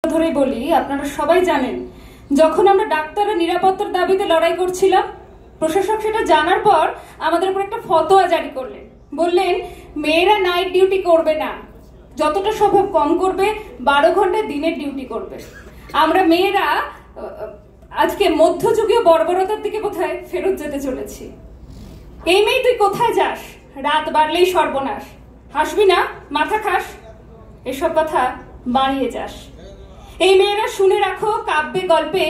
ধরে বলি, আপনারা সবাই জানেন যখন আমরা ডাক্তাররা নিরাপত্তার দাবিতে লড়াই করছিলাম, প্রশাসক সেটা জানার পর আমাদের উপর একটা ফতোয়া জারি করলেন। বললেন মেয়েরা নাইট ডিউটি করবে না, যতটা সম্ভব কম করবে, 12 ঘন্টা দিনের ডিউটি করবে। আমরা মেয়েরা আজকে মধ্যযুগীয় বর্বরতার দিকে কোথায় ফেরত যেতে চলেছি। এই মেয়ে তুই কোথায় যাস, রাত বাড়লেই সর্বনাশ, হাসবি না মাথা খাস, এসব কথা বাড়িয়ে যাস। এই মেয়েরা শুনে রাখো, কাব্যে গল্পে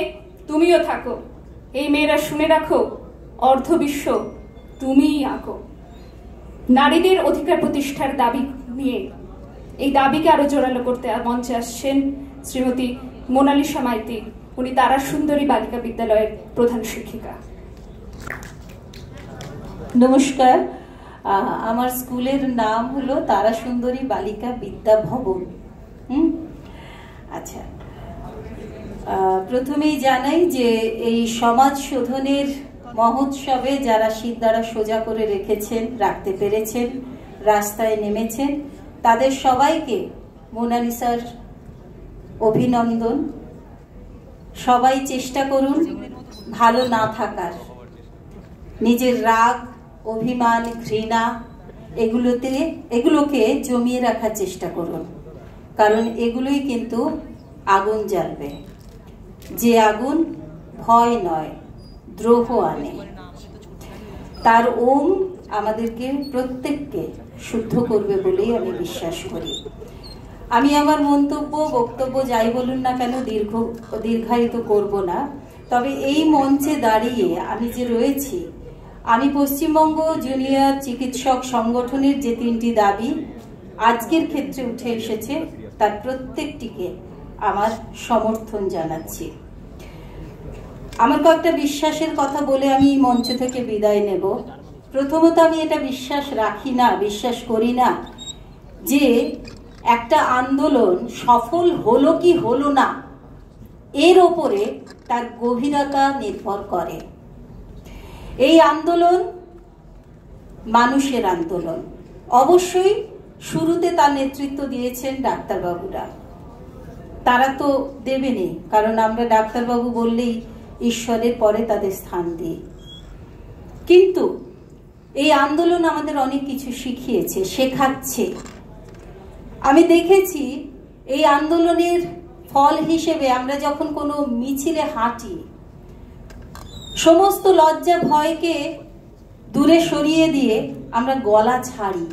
তুমিও থাকো। এই মেয়েরা শুনে রাখো, অর্ধবিশ্ব তুমিই আঁকো। নারীদের অধিকার প্রতিষ্ঠার দাবি নিয়ে এই দাবিকে আরো জোরালো করতে মঞ্চে আসছেন শ্রীমতী মোনালিসা মাইতি। উনি তারা সুন্দরী বালিকা বিদ্যালয়ের প্রধান শিক্ষিকা। নমস্কার, আমার স্কুলের নাম হলো তারা সুন্দরী বালিকা বিদ্যা ভবন। আচ্ছা, প্রথমেই জানাই যে এই সমাজ শোধনের মহোৎসবে যারা সিদ্ধারা সোজা করে রেখেছেন, রাখতে পেরেছেন, রাস্তায় নেমেছেন, তাদের সবাইকে মোনালিসার অভিনন্দন। সবাই চেষ্টা করুন ভালো না থাকার, নিজের রাগ, অভিমান, ঘৃণা এগুলোকে জমিয়ে রাখার চেষ্টা করুন, কারণ এগুলোই কিন্তু আগুন জ্বালবে। যে আগুন ভয় নয়, দ্রোহ আনে। তার ওম আমাদেরকে প্রত্যেককে শুদ্ধ করবে বলেই আমি বিশ্বাস করি। আমি আমার বক্তব্য যাই বলুন না কেন দীর্ঘায়িত করব না। তবে এই মঞ্চে দাঁড়িয়ে আমি যে রয়েছি, আমি পশ্চিমবঙ্গ জুনিয়র চিকিৎসক সংগঠনের যে 3টি দাবি আজকের ক্ষেত্রে উঠে এসেছে, তার প্রত্যেকটিকে আমার সমর্থন জানাচ্ছি। আমার কয়েকটা বিশ্বাসের কথা বলে আমি মঞ্চ থেকে বিদায় নেব। প্রথমত, আমি এটা বিশ্বাস করি না যে একটা আন্দোলন সফল হলো কি হলো না এর ওপরে তার গভীরতা নির্ভর করে। এই আন্দোলন মানুষের আন্দোলন। অবশ্যই শুরুতে তার নেতৃত্ব দিয়েছেন ডাক্তারবাবুরা, তারা তো দেবেনই, কারণ আমরা ডাক্তারবাবু বললেই ঈশ্বরের পরে তাদের স্থান দিই। কিন্তু এই আন্দোলন আমাদের অনেক কিছু শিখিয়েছে, শেখাচ্ছে। আমি দেখেছি এই আন্দোলনের ফল হিসেবে আমরা যখন কোনো মিছিলে হাঁটি, সমস্ত লজ্জা ভয়কে দূরে সরিয়ে দিয়ে আমরা গলা ছাড়ি,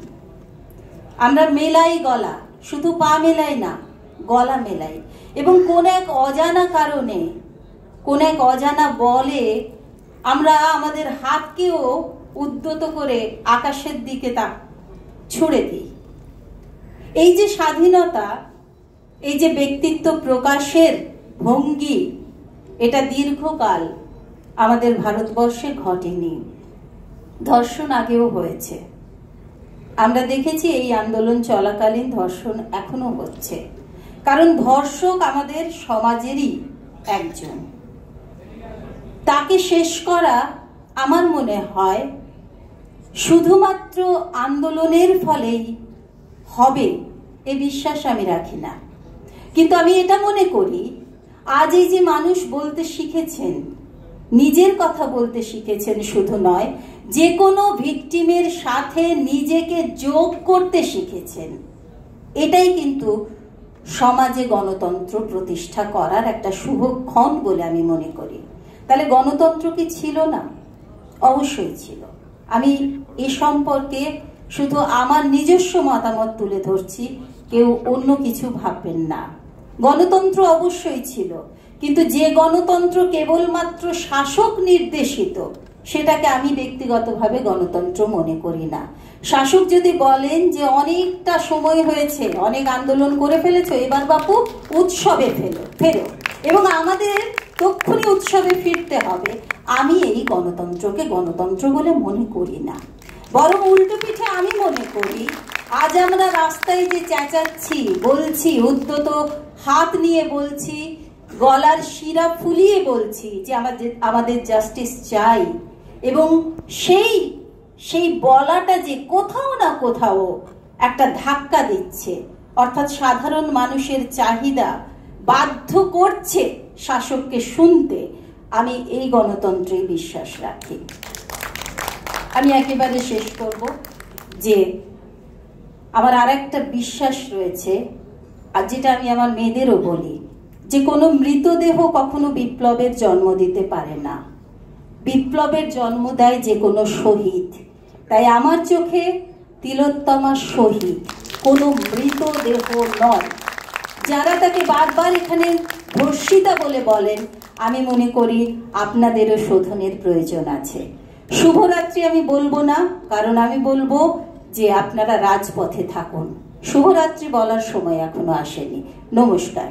আমরা মেলাই গলা, শুধু পা মেলাই না, গলা মেলাই, এবং কোন এক অজানা কারণে, কোন এক অজানা বলে আমরা আমাদের হাতকেও উদ্যত করে আকাশের দিকে তা ছুড়ে দিই। এই যে স্বাধীনতা, এই যে ব্যক্তিত্ব প্রকাশের ভঙ্গি, এটা দীর্ঘকাল আমাদের ভারতবর্ষে ঘটেনি। ধর্ষণ আগেও হয়েছে, আমরা দেখেছি এই আন্দোলন চলাকালীন ধর্ষণ এখনো হচ্ছে, কারণ ধর্ষক আমাদের সমাজেরই একজন। তাকে শেষ করা আমার মনে হয় শুধুমাত্র আন্দোলনের ফলেই হবে এ বিশ্বাস আমি রাখি না। কিন্তু আমি এটা মনে করি, আজ এই যে মানুষ বলতে শিখেছেন, নিজের কথা বলতে শিখেছেন শুধু নয়, যে কোনো ভিকটিমের সাথে নিজেকে যোগ করতে শিখেছেন, এটাই কিন্তু সমাজে গণতন্ত্র প্রতিষ্ঠা করার একটা শুভক্ষণ বলে আমি মনে করি। তাহলে গণতন্ত্র কি ছিল না? অবশ্যই ছিল। আমি এ সম্পর্কে শুধু আমার নিজস্ব মতামত তুলে ধরছি, কেউ অন্য কিছু ভাববেন না। গণতন্ত্র অবশ্যই ছিল, কিন্তু যে গণতন্ত্র কেবলমাত্র শাসক নির্দেশিত, সেটাকে আমি ব্যক্তিগতভাবে গণতন্ত্র মনে করি না। শাসক যদি বলেন যে অনেকটা সময় হয়েছে, অনেক আন্দোলন করে ফেলেছো, এবার বাপু উৎসবে ফেরো এবং আমাদের তক্ষুনি উৎসবে ফিরতে হবে, আমি এই গণতন্ত্রকে গণতন্ত্র বলে মনে করি না। বরং উল্টো পিঠে আমি মনে করি, আজ আমরা রাস্তায় যে চেঁচাচ্ছি, বলছি, উদ্যত হাত নিয়ে বলছি, গলার শিরা ফুলিয়ে বলছি যে আমাদের জাস্টিস চাই, এবং সেই বলাটা যে কোথাও না কোথাও একটা ধাক্কা দিচ্ছে, অর্থাৎ সাধারণ মানুষের চাহিদা বাধ্য করছে শাসককে শুনতে, আমি এই গণতন্ত্রে বিশ্বাস রাখি। আমি একেবারে শেষ করব যে আমার আর একটা বিশ্বাস রয়েছে, আর যেটা আমি আমার মেয়েদেরও বলি, যে কোনো মৃতদেহ কখনো বিপ্লবের জন্ম দিতে পারে না, বিপ্লবের জন্ম দেয় যে কোনো শহীদ। তাই আমার চোখে তিলোত্তমা শহীদ, কোনো মৃতদেহ নয়। যারা তাকে বারবার এখানে ধর্ষিতা বলে বলেন, আমি মনে করি আপনাদেরও শোধনের প্রয়োজন আছে। শুভরাত্রি আমি বলবো না, কারণ আমি বলবো যে আপনারা রাজপথে থাকুন। শুভরাত্রি বলার সময় এখনো আসেনি। নমস্কার।